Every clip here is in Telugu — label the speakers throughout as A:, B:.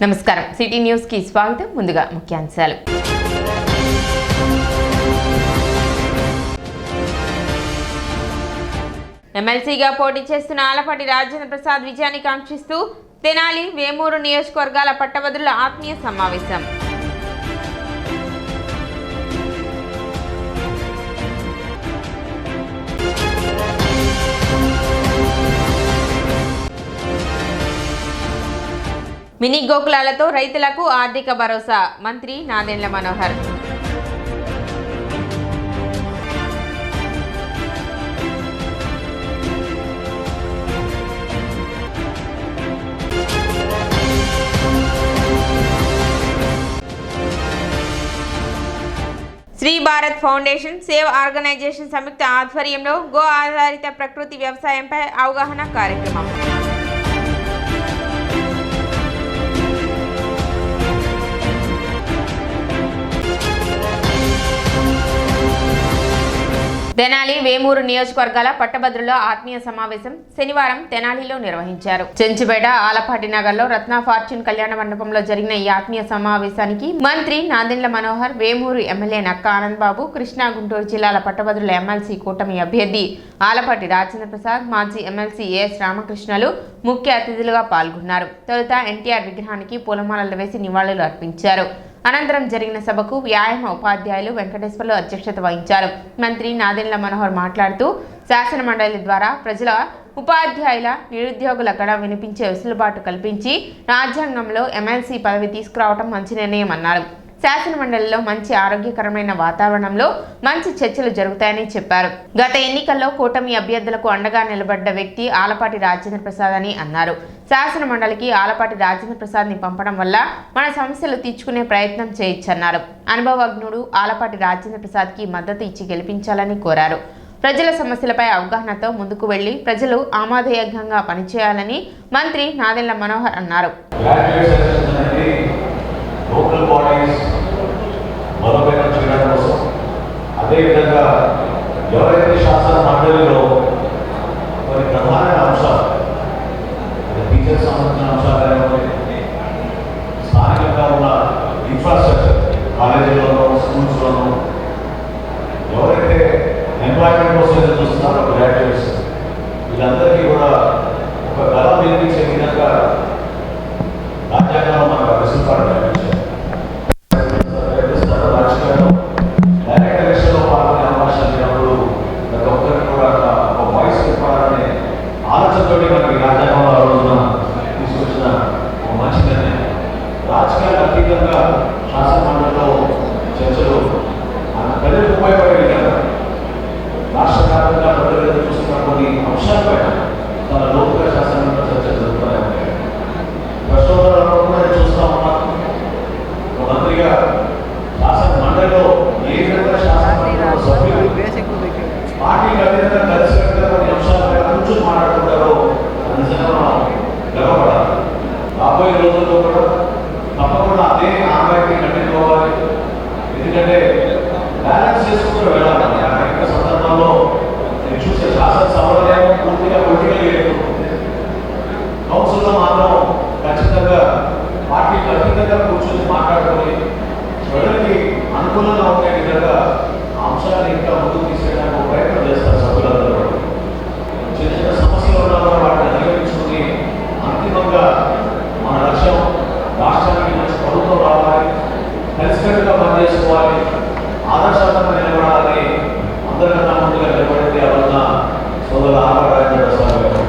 A: నమస్కారం సిటీ న్యూస్ కి స్వాగతం. ముందుగా ముఖ్యాంశాలు. ఎమ్మెల్సీగా పోటీ చేస్తున్న ఆలపాటి రాజేంద్ర ప్రసాద్ విజయాన్ని కాంక్షిస్తూ తెనాలి, వేమూరు నియోజకవర్గాల పట్టభద్రుల ఆత్మీయ సమావేశం. మినీ గోకులాలతో రైతులకు ఆర్థిక భరోసా, మంత్రి Nadendla Manohar. Sri Bharat foundation save organisation సంయుక్త ఆధ్వర్యంలో గో ఆధారిత ప్రకృతి వ్యవసాయంపై అవగాహన కార్యక్రమం. తెనాలి, వేమూరు నియోజకవర్గాల పట్టభద్రుల ఆత్మీయ సమావేశం శనివారం తెనాలిలో నిర్వహించారు. చెంచుపేట, ఆలపాటి నగర్లో రత్న ఫార్చ్యూన్ కళ్యాణ మండపంలో జరిగిన ఈ ఆత్మీయ సమావేశానికి మంత్రి నాదెండ్ల మనోహర్, వేమూరు ఎమ్మెల్యే నక్క ఆనంద్ బాబు, కృష్ణా, గుంటూరు జిల్లాల పట్టభద్రుల ఎమ్మెల్సీ కూటమి అభ్యర్థి ఆలపాటి రాజేంద్ర ప్రసాద్, మాజీ ఎమ్మెల్సీ ఏఎస్ రామకృష్ణలు ముఖ్య అతిథులుగా పాల్గొన్నారు. తొలుత ఎన్టీఆర్ విగ్రహానికి పూలమాలలు వేసి నివాళులు అర్పించారు. అనంతరం జరిగిన సభకు వ్యాయామ ఉపాధ్యాయులు వెంకటేశ్వర్లు అధ్యక్షత వహించారు. మంత్రి నాదెండ్ల మనోహర్ మాట్లాడుతూ శాసన మండలి ద్వారా ప్రజల, ఉపాధ్యాయుల, నిరుద్యోగుల గడ వినిపించే వెసులుబాటు కల్పించి రాజ్యాంగంలో ఎమ్మెల్సీ పదవి తీసుకురావడం మంచి నిర్ణయం అన్నారు. శాసన మండలిలో మంచి ఆరోగ్యకరమైన వాతావరణంలో మంచి చర్చలు జరుగుతాయని చెప్పారు. గత ఎన్నికల్లో కూటమి అభ్యర్థులకు అండగా నిలబడ్డ వ్యక్తి ఆలపాటి రాజేంద్ర ప్రసాద్ అని అన్నారు. శాసన మండలికి ఆలపాటి రాజేంద్ర ప్రసాద్ ని పంపడం వల్ల మన సమస్యలు తీర్చుకునే ప్రయత్నం చేయొచ్చన్నారు. అనుభవజ్ఞుడు ఆలపాటి రాజేంద్ర ప్రసాద్ కి మద్దతు ఇచ్చి గెలిపించాలని కోరారు. ప్రజల సమస్యలపై అవగాహనతో ముందుకు వెళ్లి ప్రజలు ఆమోదయోగ్యంగా పనిచేయాలని మంత్రి నాదెండ్ల మనోహర్ అన్నారు.
B: లోకల్ బాడీస్ బలోపేతం చేయడం కోసం, అదేవిధంగా ఎవరైతే శాసన మండలిలో కొన్ని ప్రధాన అంశాలు, టీచర్స్ సంబంధించిన అంశాలు, స్థానికంగా ఉన్న ఇన్ఫ్రాస్ట్రక్చర్, కాలేజీలోనూ, స్కూల్స్లోనూ ఎవరైతే ఎంప్లాయ్మెంట్ కోసం ఎదురు చూస్తున్నారో గ్రాడ్యుయేట్స్, వీళ్ళందరికీ కూడా ఒక గల వినిపించే విధంగా రాజ్యాంగంలో మనకు వెసులుబాటు కల్పించారు. శాసన మండలిలో చర్చలు ప్రజలకు ఉపయోగపడే విధంగా రాష్ట్ర వ్యాప్తంగా ప్రజలు చూస్తున్న కొన్ని అంశాలపైన చాలా లోతుగా శాసన మండలి చర్చలు జరుగుతూనే ఉంటాయి. ప్రశ్నోత్తరాలు కూడా చూస్తూ ఉన్నాం. ఒక మంత్రిగా శాసన మండలిలో ఏ విధంగా శాసన మండలిలో సభ్యులు పార్టీకి అతీతంగా కలిసికట్టుగా కొన్ని అంశాలపై కూర్చొని మాట్లాడుకుంటారో నిజంగా మనం గర్వపడాలి. రాబోయే రోజుల్లో కూడా తప్పకుండా అదే ఆదాయాన్ని కంటిన్యూ అవ్వాలి. ఎందుకంటే బ్యాలెన్స్ చేసుకుంటూ వెళ్ళాలి. అనేక సందర్భాల్లో నేను చూసే శాసనసభలో పూర్తిగా పొలిటికల్ లేదు, కౌన్సిల్లో మాత్రం ఖచ్చితంగా పార్టీకి అతీతంగా కూర్చొని మాట్లాడుకొని ప్రజలకి అనుకూలంగా ఉండే విధంగా అంశాన్ని ఇంకా ముందుకు తీసుకెళ్ళడానికి ప్రయత్నం చేస్తారు సభ్యులందరూ. చిన్న చిన్న సమస్యలు ఉన్నా కూడా వాటిని అధిగమించుకుని అంతిమంగా మన లక్ష్యం రాష్ట్రానికి మంచి ప్రభుత్వం రావాలి, కలిసికట్టుగా పనిచేసుకోవాలి, ఆదర్శవంతంగా నిలబడాలని అందరికన్నా ముందుగా నిలబడింది అవుతున్న సోదరుల ఆలపాటి ప్రసాద్ గారు.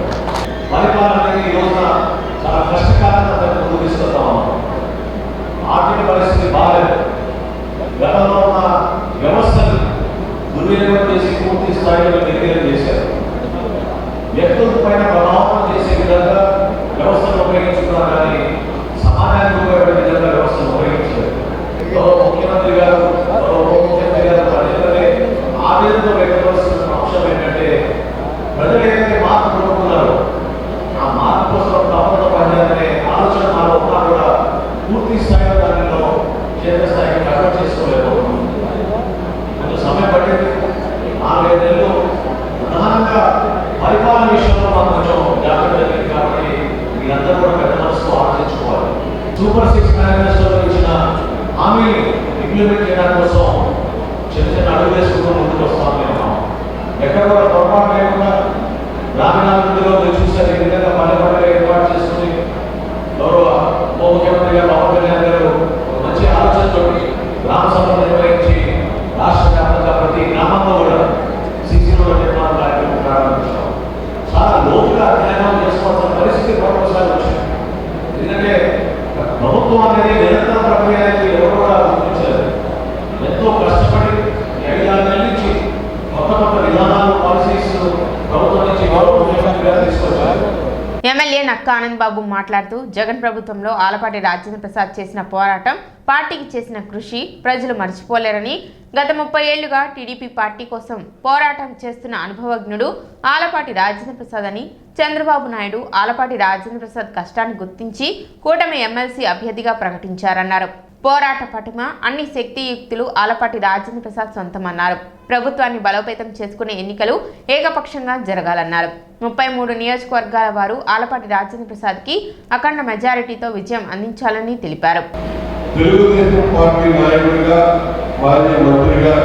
B: పరిపాలన అనేది ఈ రోజున చాలా కష్టకాలంగా ముందుకు తీసుకొస్తా ఉన్నాం. ఆర్థిక పరిస్థితి బాగాలేదు. గతంలో ఉన్న వ్యవస్థని దుర్వినియోగం సూపర్ 6 మేనిఫెస్టోలో ఇచ్చిన హామీని ఇంప్లిమెంట్ చేయడం కోసం చిన్న చిన్న అడుగులు వేసుకుంటూ ముందుకు వస్తాం మేము. ఎక్కడ కూడా పొరపాటు లేకుండా గ్రామీణాభివృద్ధిలో మీరు చూసారు ఈ విధంగా పల్లెపల్లిగా ఏర్పాటు చేసుకుని గౌరవ ఉప ముఖ్యమంత్రి గారు పవన్ కళ్యాణ్ గారు మంచి ఆలోచనతో గ్రామ సభలు నిర్వహించి రాష్ట్ర వ్యాప్తంగా ప్రతి గ్రామంలో కూడా సీసీ రోడ్ల నిర్మాణ కార్యక్రమం ప్రారంభించాం. చాలా లోతుగా అధ్యయనం చేసుకోవాల్సిన పరిస్థితి మరొకసారి వచ్చింది. ఎందుకంటే ప్రభుత్వం అనేది నిరంతర ప్రక్రియ అనేది ఎవరు కూడా గుర్తించారు. ఎంతో కష్టపడి 5-6 నెలల నుంచి కొత్త విధానాలు పాలసీస్ ప్రభుత్వం నుంచి గౌరవ ముఖ్యమంత్రి గారు తీసుకొచ్చారు.
A: ఎమ్మెల్యే నక్కా ఆనంద్ బాబు మాట్లాడుతూ జగన్ ప్రభుత్వంలో ఆలపాటి రాజేంద్ర ప్రసాద్ చేసిన పోరాటం, పార్టీకి చేసిన కృషి ప్రజలు మర్చిపోలేరని, గత 30 ఏళ్లుగా టీడీపీ పార్టీ కోసం పోరాటం చేస్తున్న అనుభవజ్ఞుడు ఆలపాటి రాజేంద్ర ప్రసాద్ అని, చంద్రబాబు నాయుడు ఆలపాటి రాజేంద్ర ప్రసాద్ కష్టాన్ని గుర్తించి కూటమి ఎమ్మెల్సీ అభ్యర్థిగా ప్రకటించారన్నారు. పోరాట పటిమ, అన్ని శక్తియుక్తులు ఆలపాటి రాజేంద్ర ప్రసాద్ సొంతమన్నారు. ప్రభుత్వాన్ని బలోపేతం చేసుకునే ఎన్నికలు ఏకపక్షంగా జరగాలన్నారు. 33 నియోజకవర్గాల వారు ఆలపాటి రాజేంద్ర ప్రసాద్ కి అఖండ మెజారిటీతో విజయం అందించాలని తెలిపారు.
C: తెలుగుదేశం పార్టీ నాయకుడిగా, మాజీ మంత్రిగా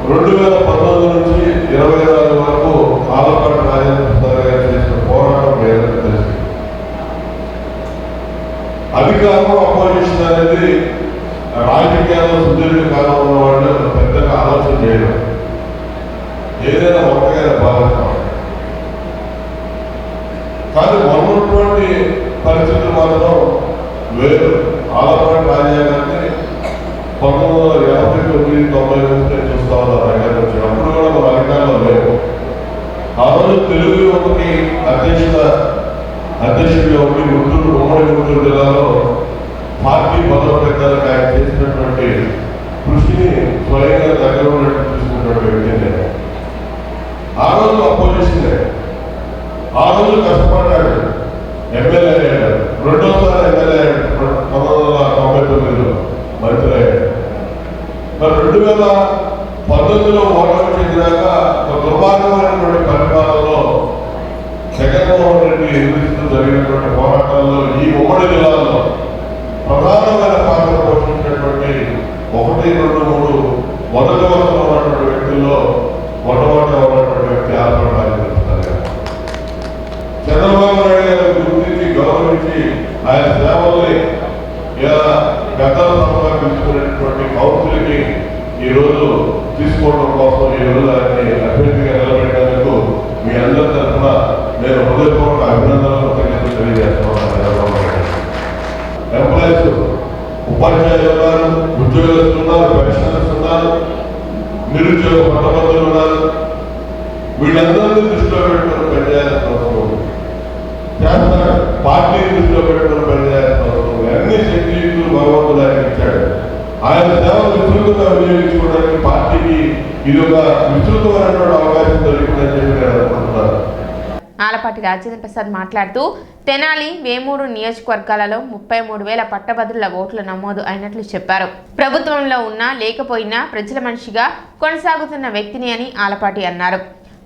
C: 2019 నుంచి 24 వరకు ఆలపాటి రాజేంద్ర ప్రసాద్ గారు చేసిన పోరాటం లేదని తెలుసు. అధికారం, అపోజిషన్ అనేది రాజకీయాల్లో సుదీర్ఘ కాలం ఉన్న వాళ్ళు పెద్దగా ఆలోచన చేయడం, ఏదైనా ఒకటిగా భావిస్తాం. కానీ ఉన్నటువంటి పరిస్థితులు మాత్రం వేరు. ఆలపాటి రాజయ్య గారిని 1989-90 చూస్తా ఉన్నారు. రంగానికి వచ్చినప్పుడు కూడా మన అధికారంలో లేవు. ఆ రోజు తెలుగు యువతకి అధ్యక్షుడిగా ఉండి ఉమ్మడి గుంటూరు జిల్లాలో పార్టీ బలోపేతానికి ఆయన చేసినటువంటి కృషిని స్వయంగా దగ్గర ఉన్నట్టు చూసుకున్నటువంటి వ్యక్తి. ఆ రోజు అపోజిషన్, ఆ రోజు కష్టపడ్డాడు, ఎమ్మెల్యే అయ్యాడు, రెండోసారి ఎమ్మెల్యే అయ్యాడు 1999లో మంత్రి అయ్యాడు. మరి 2019లో ఓటమి చెందినాక ఒక దుర్మార్గమైనటువంటి పరిపాలనలో జగన్మోహన్ రెడ్డి ఎదురిస్తూ జరిగినటువంటి పోరాటాల్లో ఈ ఉమ్మడి జిల్లాలో ప్రధానమైన పాత్ర పోషించినటువంటి 1, 2, 3 మొదటి వరుసలో ఉన్నటువంటి వ్యక్తుల్లో మొట్టమొదటి ఉన్నటువంటి వ్యక్తి ఆలపాటి రాజేంద్ర ప్రసాద్ గారు. చంద్రబాబు నాయుడు గారు గుర్తించి గౌరవించి ఆయన సేవల్ని ఇలా పెద్దల సభగా తీసుకునేటువంటి కౌన్సిల్ని ఈ రోజు తీసుకోవడం కోసం ఈ రోజు ఆయన్ని అభ్యర్థిగా నిలబెట్టేందుకు మీ అందరి తరఫున నేను హృదయపూర్వక అభినందనలు తెలియజేస్తున్నాను. ఎంప్లాయీస్, ఉపాధ్యాయులు ఉన్నారు, ఉద్యోగస్తులు ఉన్నారు, పెన్షనర్స్ ఉన్నారు, నిరుద్యోగ పట్టభద్రులు ఉన్నారు. వీళ్ళందరినీ దృష్టిలో పెట్టుకుని పనిచేయాల్సిన అవసరం చేస్తారు. పార్టీని దృష్టిలో పెట్టుకుని పనిచేయాల్సిన అవసరం. అన్ని శక్తియుక్తులు భగవంతుడు ఆయన ఇచ్చాడు. ఆయన సేవలు విస్తృతంగా వినియోగించుకోవడానికి పార్టీకి ఇది ఒక విస్తృతమైనటువంటి అవకాశం దొరికిందని చెప్పి నేను అనుకుంటున్నాను.
A: ఆలపాటి రాజేంద్ర ప్రసాద్ మాట్లాడుతూ తెనాలి, వేమూరు నియోజకవర్గాలలో 33,000 పట్టభద్రుల ఓట్లు నమోదు అయినట్లు చెప్పారు. ప్రభుత్వంలో ఉన్నా లేకపోయినా ప్రజల మనిషిగా కొనసాగుతున్న వ్యక్తిని అని ఆలపాటి అన్నారు.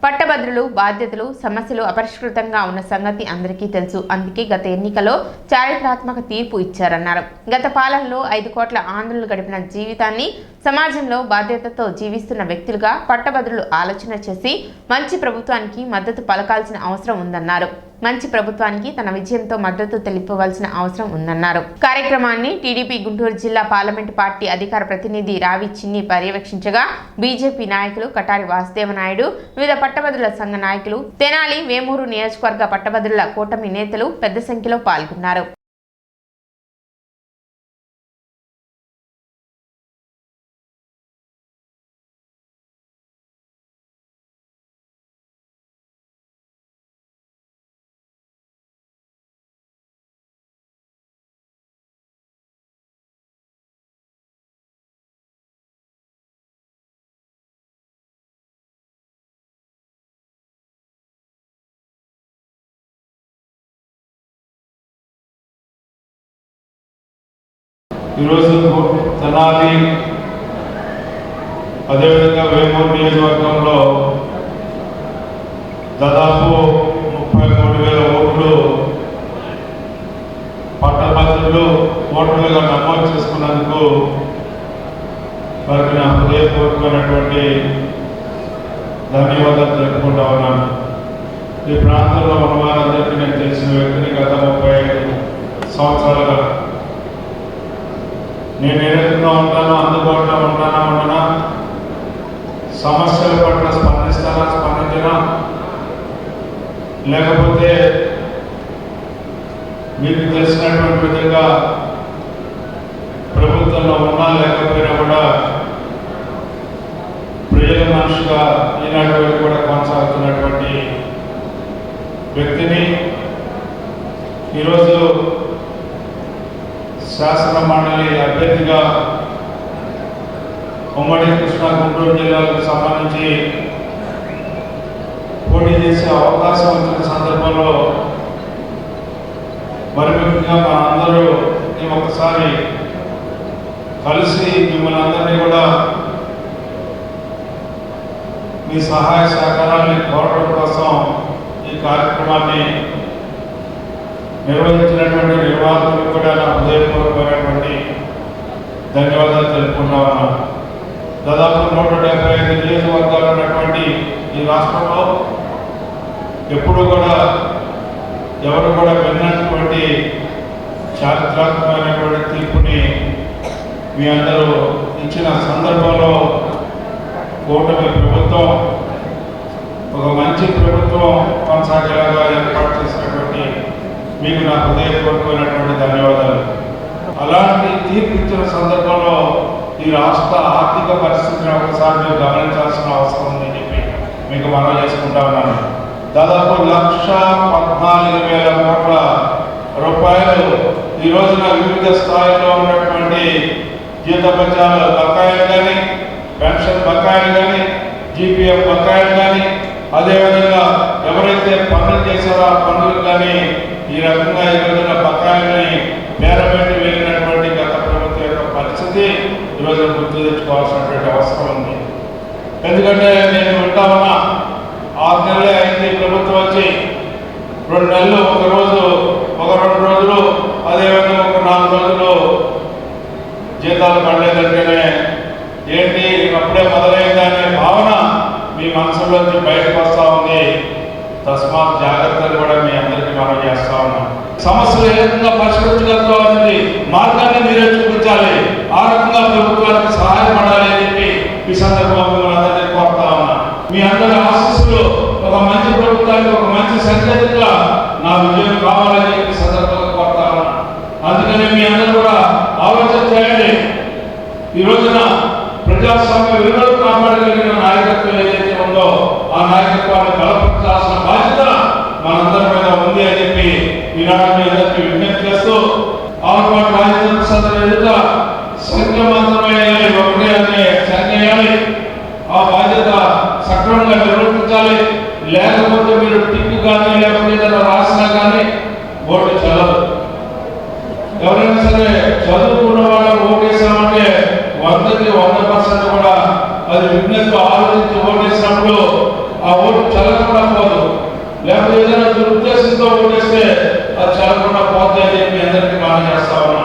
A: పట్టభద్రులు బాధ్యతలు, సమస్యలు అపరిష్కృతంగా ఉన్న సంగతి అందరికీ తెలుసు. అందుకే గత ఎన్నికల్లో చారిత్రాత్మక తీర్పు ఇచ్చారన్నారు. గత పాలనలో 5 కోట్ల ఆంధ్రులు గడిపిన జీవితాన్ని సమాజంలో బాధ్యతతో జీవిస్తున్న వ్యక్తులుగా పట్టభద్రులు ఆలోచన చేసి మంచి ప్రభుత్వానికి మద్దతు పలకాల్సిన అవసరం ఉందన్నారు. మంచి ప్రభుత్వానికి తన విజయంతో మద్దతు తెలిపవలసిన అవసరం ఉందన్నారు. కార్యక్రమాన్ని టీడీపీ గుంటూరు జిల్లా పార్లమెంటు పార్టీ అధికార ప్రతినిధి రావి చిన్ని పర్యవేక్షించగా బీజేపీ నాయకులు కటారి వాసుదేవ నాయుడు, వివిధ పట్టభద్రుల సంఘ నాయకులు, తెనాలి, వేమూరు నియోజకవర్గ పట్టభద్రుల కూటమి నేతలు పెద్ద సంఖ్యలో పాల్గొన్నారు.
D: ఈరోజు తెనాలి అదేవిధంగా వేమూరు నియోజకవర్గంలో దాదాపు 33,000 ఓట్లు పట్టభద్రులు ఓటర్లుగా నమోదు చేసుకున్నందుకు వారికి నా హృదయపూర్వకమైనటువంటి ధన్యవాదాలు తెలుపుకుంటా ఉన్నాను. ఈ ప్రాంతంలో ఉన్న వారందరికీ నేను తెలిసిన వ్యక్తిని గత 35 సంవత్సరాలుగా. నేను ఏ రకంగా ఉంటానో, అందుబాటులో ఉండనా, సమస్యల పట్ల స్పందించినా లేకపోతే మీకు తెలిసినటువంటి విధంగా ప్రభుత్వంలో ఉన్నా లేకపోయినా కూడా ప్రజల మనిషిగా ఈనాటి వరకు కూడా కొనసాగుతున్నటువంటి వ్యక్తిని ఈరోజు శాసన మండలి అభ్యర్థిగా ఉమ్మడి కృష్ణా గుంటూరు జిల్లాలకు సంబంధించి పోటీ చేసే అవకాశం వచ్చిన సందర్భంలో మరి ముఖ్యంగా మనందరూ ఒకసారి కలిసి మిమ్మల్ని అందరినీ కూడా మీ సహాయ సహకారాన్ని కోరడం కోసం ఈ కార్యక్రమాన్ని నిర్వహించినటువంటి నిర్వాహకులకు కూడా నా హృదయపూర్వకమైనటువంటి ధన్యవాదాలు తెలుపుకుంటా ఉన్నాను. దాదాపు 175 నియోజకవర్గాలు ఉన్నటువంటి ఈ రాష్ట్రంలో ఎప్పుడు కూడా ఎవరు కూడా విన్నటువంటి చారిత్రాత్మకమైనటువంటి తీర్పుని మీ అందరూ ఇచ్చిన సందర్భంలో కూటమి ప్రభుత్వం ఒక మంచి ప్రభుత్వం కొనసాగేలాగా ఏర్పాటు చేసినటువంటి మీకు నా హృదయపూర్వకమైనటువంటి ధన్యవాదాలు. అలాంటి తీర్పు ఇచ్చిన సందర్భంలో ఈ రాష్ట్ర ఆర్థిక పరిస్థితిని ఒకసారి మీరు గమనించాల్సిన అవసరం ఉందని చెప్పి మీకు మనం చేసుకుంటా ఉన్నాను. దాదాపు 1,14,000 కోట్ల రూపాయలు ఈ రోజున వివిధ స్థాయిలో ఉన్నటువంటి జీతభత్యాల బకాయిలు కానీ, పెన్షన్ బకాయిలు కానీ, జీపీఎఫ్ బకాయిలు కానీ, అదేవిధంగా ఎవరైతే పనులు చేశారో ఆ పనులకు కానీ ఈ రకంగా ఈ రోజున బకాయిల్ని పేరబెట్టి వెళ్ళినటువంటి గత ప్రభుత్వం యొక్క పరిస్థితి ఈరోజు గుర్తు తెచ్చుకోవాల్సినటువంటి అవసరం ఉంది. ఎందుకంటే నేను వింటా ఉన్నా 6 నెలలే అయింది ప్రభుత్వం వచ్చి, 2 నెలలు ఒక రోజు, ఒక 2 రోజులు, అదేవిధంగా ఒక 4 రోజులు జీతాలు పడలేదంటేనే ఏంటి అప్పుడే మొదలైంది అనే భావన మీ మనసులోంచి బయటకు వస్తూ ఉంది. తస్మాత్ జాగ్రత్తలు కూడా మీ అందరికీ మనం చేస్తా ఉన్నాం. సమస్యలు ఏ రకంగా పరిష్కరించగలుగుతా అనేది మార్గాన్ని మీరే చూపించాలి. ఆ రకంగా ప్రభుత్వానికి సహాయపడాలి అని చెప్పి ఈ సందర్భంలో అందరినీ కోరుతా ఉన్నా. మీ అందరి ఆశీస్సులు ఒక మంచి ప్రభుత్వానికి ఒక మంచి సంకేతంగా నా విజయం కావాలని చెప్పి సందర్భంగా కోరుతా ఉన్నా. అందుకని మీ అందరూ కూడా ఆలోచన చేయండి. ఈ రోజున ప్రజాస్వామ్య విలువలు కాపాడగలిగిన నాయకత్వం ఏదైతే ఉందో ఆ నాయకత్వాన్ని బలపరచాల్సిన బాధ్యత మనందరి మీద ఉంది అని చెప్పి ఈనాడు మీ అందరికీ విజ్ఞప్తి చేస్తూ ఆరుపాటు రాజేంద్ర ప్రసాద్ ఎదుట సంఖ్య మాత్రమే ఒకటే అనే సంఖ్యాలి. ఆ బాధ్యత సక్రమంగా నిర్వర్తించాలి. లేకపోతే మీరు టిక్కు కానీ లేకపోతే ఏదైనా రాసినా కానీ ఓటు చల్లదు. ఎవరైనా సరే చదువుకున్న వాళ్ళని ఓటేసామంటే 100కి 100% కూడా అది విజ్ఞతతో ఆలోచించి ఓటేసినప్పుడు ఆ ఓటు చల్లకుండా పోదు. లేకపోతే ఏదైనా దురుద్దేశంతో ఓటేస్తే అది చల్లకుండా పోతే అని మీ అందరికీ మనం చేస్తా ఉన్నా.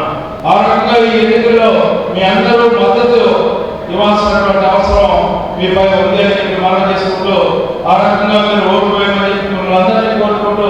D: ఆ రకంగా ఈ ఎన్నికల్లో మీ అందరూ మద్దతు ఇవ్వాల్సినటువంటి అవసరం మీపై ఉంది అని చెప్పి మనం చేసుకుంటూ ఆ రకంగా మీరు ఓటు వేయమని మిమ్మల్ని అందరినీ కోరుకుంటూ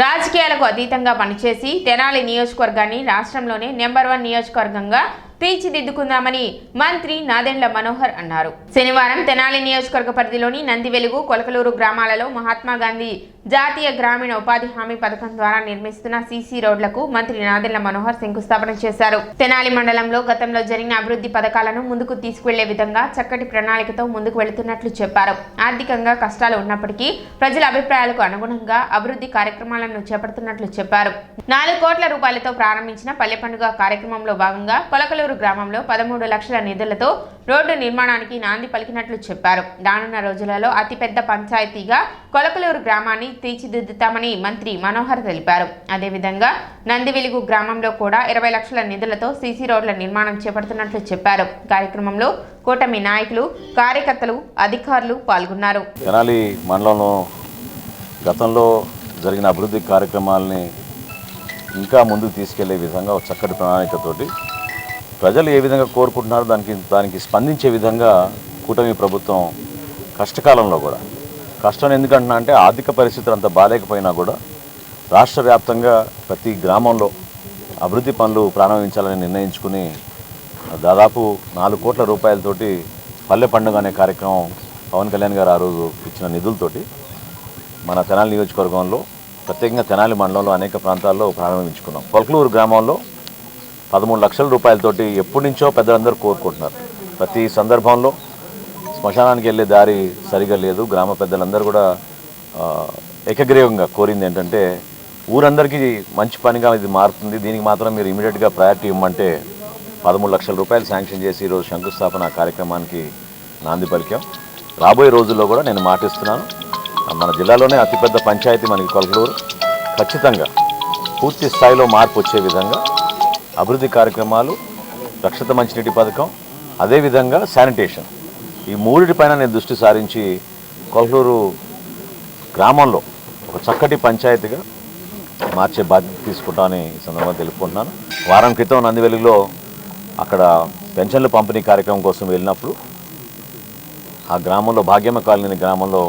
A: రాజకీయాలకు అతీతంగా పనిచేసి తెనాలి నియోజకవర్గాన్ని రాష్ట్రంలోనే నెంబర్ 1 నియోజకవర్గంగా తీర్చిదిద్దుకుందామని మంత్రి నాదెండ్ల మనోహర్ అన్నారు. శనివారం తెనాలి నియోజకవర్గ పరిధిలోని నందివెలుగు, కొలకలూరు గ్రామాలలో మహాత్మా గాంధీ జాతీయ గ్రామీణ ఉపాధి హామీ పథకం ద్వారా నిర్మిస్తున్న సీసీ రోడ్లకు మంత్రి నాదెండ్ల మనోహర్ శంకుస్థాపన చేశారు. తెనాలి మండలంలో గతంలో జరిగిన అభివృద్ధి పథకాలను ముందుకు తీసుకువెళ్లే విధంగా చక్కటి ప్రణాళికతో ముందుకు వెళుతున్నట్లు చెప్పారు. ఆర్థికంగా కష్టాలు ఉన్నప్పటికీ ప్రజల అభిప్రాయాలకు అనుగుణంగా అభివృద్ధి కార్యక్రమాలను చేపడుతున్నట్లు చెప్పారు. 4 కోట్ల రూపాయలతో ప్రారంభించిన పల్లె పండుగ కార్యక్రమంలో భాగంగా కొలకలూరు గ్రామంలో 13 లక్షల నిధులతో రోడ్డు నిర్మాణానికి నాంది పలికినట్లు చెప్పారు. రానున్న రోజులలో అతిపెద్ద పంచాయతీగా కొలకలూరు గ్రామాన్ని తీర్చిదిద్దుతామని మంత్రి మనోహర్ తెలిపారు. అదేవిధంగా నందివెలుగు గ్రామంలో కూడా 20 లక్షల నిధులతో సీసీ రోడ్ల నిర్మాణం చేపడుతున్నట్లు చెప్పారు. కార్యక్రమంలో కూటమి నాయకులు, కార్యకర్తలు, అధికారులు పాల్గొన్నారు.
E: తెనాలి మండలంలో గతంలో జరిగిన అభివృద్ధి కార్యక్రమాలని ఇంకా ముందుకు తీసుకెళ్లే విధంగా ఒక చక్కటి ప్రణాళికతోటి ప్రజలు ఏ విధంగా కోరుకుంటున్నారో దానికి స్పందించే విధంగా కూటమి ప్రభుత్వం కష్టకాలంలో కూడా కష్టం ఎందుకంటున్నా అంటే ఆర్థిక పరిస్థితులు అంత బాలేకపోయినా కూడా రాష్ట్ర వ్యాప్తంగా ప్రతి గ్రామంలో అభివృద్ధి పనులు ప్రారంభించాలని నిర్ణయించుకుని దాదాపు 4 కోట్ల రూపాయలతోటి పల్లె పండుగ అనే కార్యక్రమం పవన్ కళ్యాణ్ గారు ఆ రోజు ఇచ్చిన నిధులతోటి మన తెనాలి నియోజకవర్గంలో ప్రత్యేకంగా తెనాలి మండలంలో అనేక ప్రాంతాల్లో ప్రారంభించుకున్నాం. కొల్కలూరు గ్రామంలో 13 లక్షల రూపాయలతోటి ఎప్పటి నుంచో పెద్దలందరూ కోరుకుంటున్నారు. ప్రతి సందర్భంలో శ్మశానానికి వెళ్ళే దారి సరిగా లేదు. గ్రామ పెద్దలందరూ కూడా ఏకగ్రీవంగా కోరింది ఏంటంటే ఊరందరికీ మంచి పనిగా ఇది మారుతుంది, దీనికి మాత్రం మీరు ఇమీడియట్గా ప్రయారిటీ ఇవ్వమంటే 13 లక్షల రూపాయలు శాంక్షన్ చేసి ఈరోజు శంకుస్థాపన కార్యక్రమానికి నాంది పలికాం. రాబోయే రోజుల్లో కూడా నేను మాటిస్తున్నాను, మన జిల్లాలోనే అతిపెద్ద పంచాయతీ మనకి కొల్కలూరు, ఖచ్చితంగా పూర్తి స్థాయిలో మార్పు వచ్చే విధంగా అభివృద్ధి కార్యక్రమాలు, రక్షిత మంచినీటి పథకం, అదేవిధంగా శానిటేషన్, ఈ మూడిటిపైన నేను దృష్టి సారించి కొల్కలూరు గ్రామంలో ఒక చక్కటి పంచాయతీగా మార్చే బాధ్యత తీసుకుంటామని ఈ సందర్భంగా తెలుపుకుంటున్నాను. వారం క్రితం నందివెలుగులో అక్కడ పెన్షన్ల పంపిణీ కార్యక్రమం కోసం వెళ్ళినప్పుడు ఆ గ్రామంలో భాగ్యమ్మ కాలనీ గ్రామంలో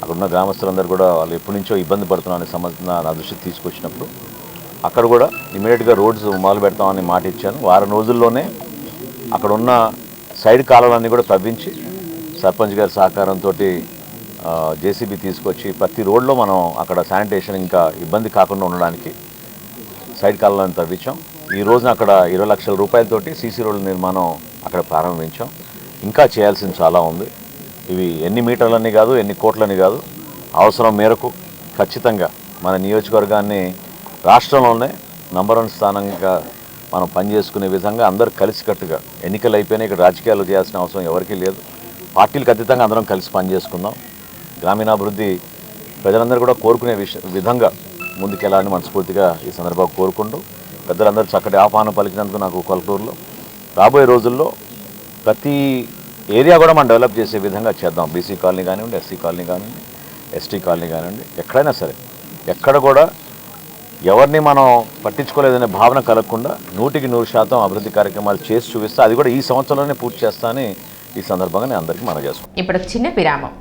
E: అక్కడ ఉన్న గ్రామస్తులందరూ కూడా వాళ్ళు ఎప్పటి నుంచో ఇబ్బంది పడుతున్నారనే సమస్య నా దృష్టికి తీసుకొచ్చినప్పుడు అక్కడ కూడా ఇమీడియట్గా రోడ్స్ మొదలు పెడతామని మాట ఇచ్చాను. వారం రోజుల్లోనే అక్కడ ఉన్న సైడ్ కాలువలన్నీ కూడా తవ్వించి సర్పంచ్ గారి సహకారంతో జేసీబీ తీసుకొచ్చి ప్రతి రోడ్లో మనం అక్కడ శానిటేషన్ ఇంకా ఇబ్బంది కాకుండా ఉండడానికి సైడ్ కాలువలను తవ్వించాం. ఈ రోజున అక్కడ 20 లక్షల రూపాయలతోటి సీసీ రోడ్ల నిర్మాణం అక్కడ ప్రారంభించాం. ఇంకా చేయాల్సింది చాలా ఉంది. ఇవి ఎన్ని మీటర్లని కాదు, ఎన్ని కోట్లని కాదు, అవసరం మేరకు ఖచ్చితంగా మన నియోజకవర్గాన్ని రాష్ట్రంలోనే నంబర్ 1 స్థానంగా మనం పనిచేసుకునే విధంగా అందరూ కలిసికట్టుగా, ఎన్నికలు అయిపోయినా ఇక్కడ రాజకీయాలు చేయాల్సిన అవసరం ఎవరికీ లేదు, పార్టీలకు అతీతంగా అందరం కలిసి పనిచేసుకుందాం. గ్రామీణాభివృద్ధి ప్రజలందరూ కూడా కోరుకునే విధంగా ముందుకెళ్ళాలని మనస్ఫూర్తిగా ఈ సందర్భంగా కోరుకుంటూ పెద్దలందరూ చక్కటి ఆహ్వానం పలికినందుకు నాకు కొల్కలూరులో రాబోయే రోజుల్లో ప్రతి ఏరియా కూడా మనం డెవలప్ చేసే విధంగా చేద్దాం. బీసీ కాలనీ కానివ్వండి, ఎస్సీ కాలనీ కానివ్వండి, ఎస్టీ కాలనీ కానివ్వండి, ఎక్కడైనా సరే ఎక్కడ కూడా ఎవరిని మనం పట్టించుకోలేదనే భావన కలగకుండా 100% అభివృద్ధి కార్యక్రమాలు చేసి చూపిస్తే అది కూడా ఈ సంవత్సరంలోనే పూర్తి చేస్తానని ఈ సందర్భంగా నేను అందరికీ మనవి చేస్తాను.
A: ఇప్పుడు చిన్న విరామం.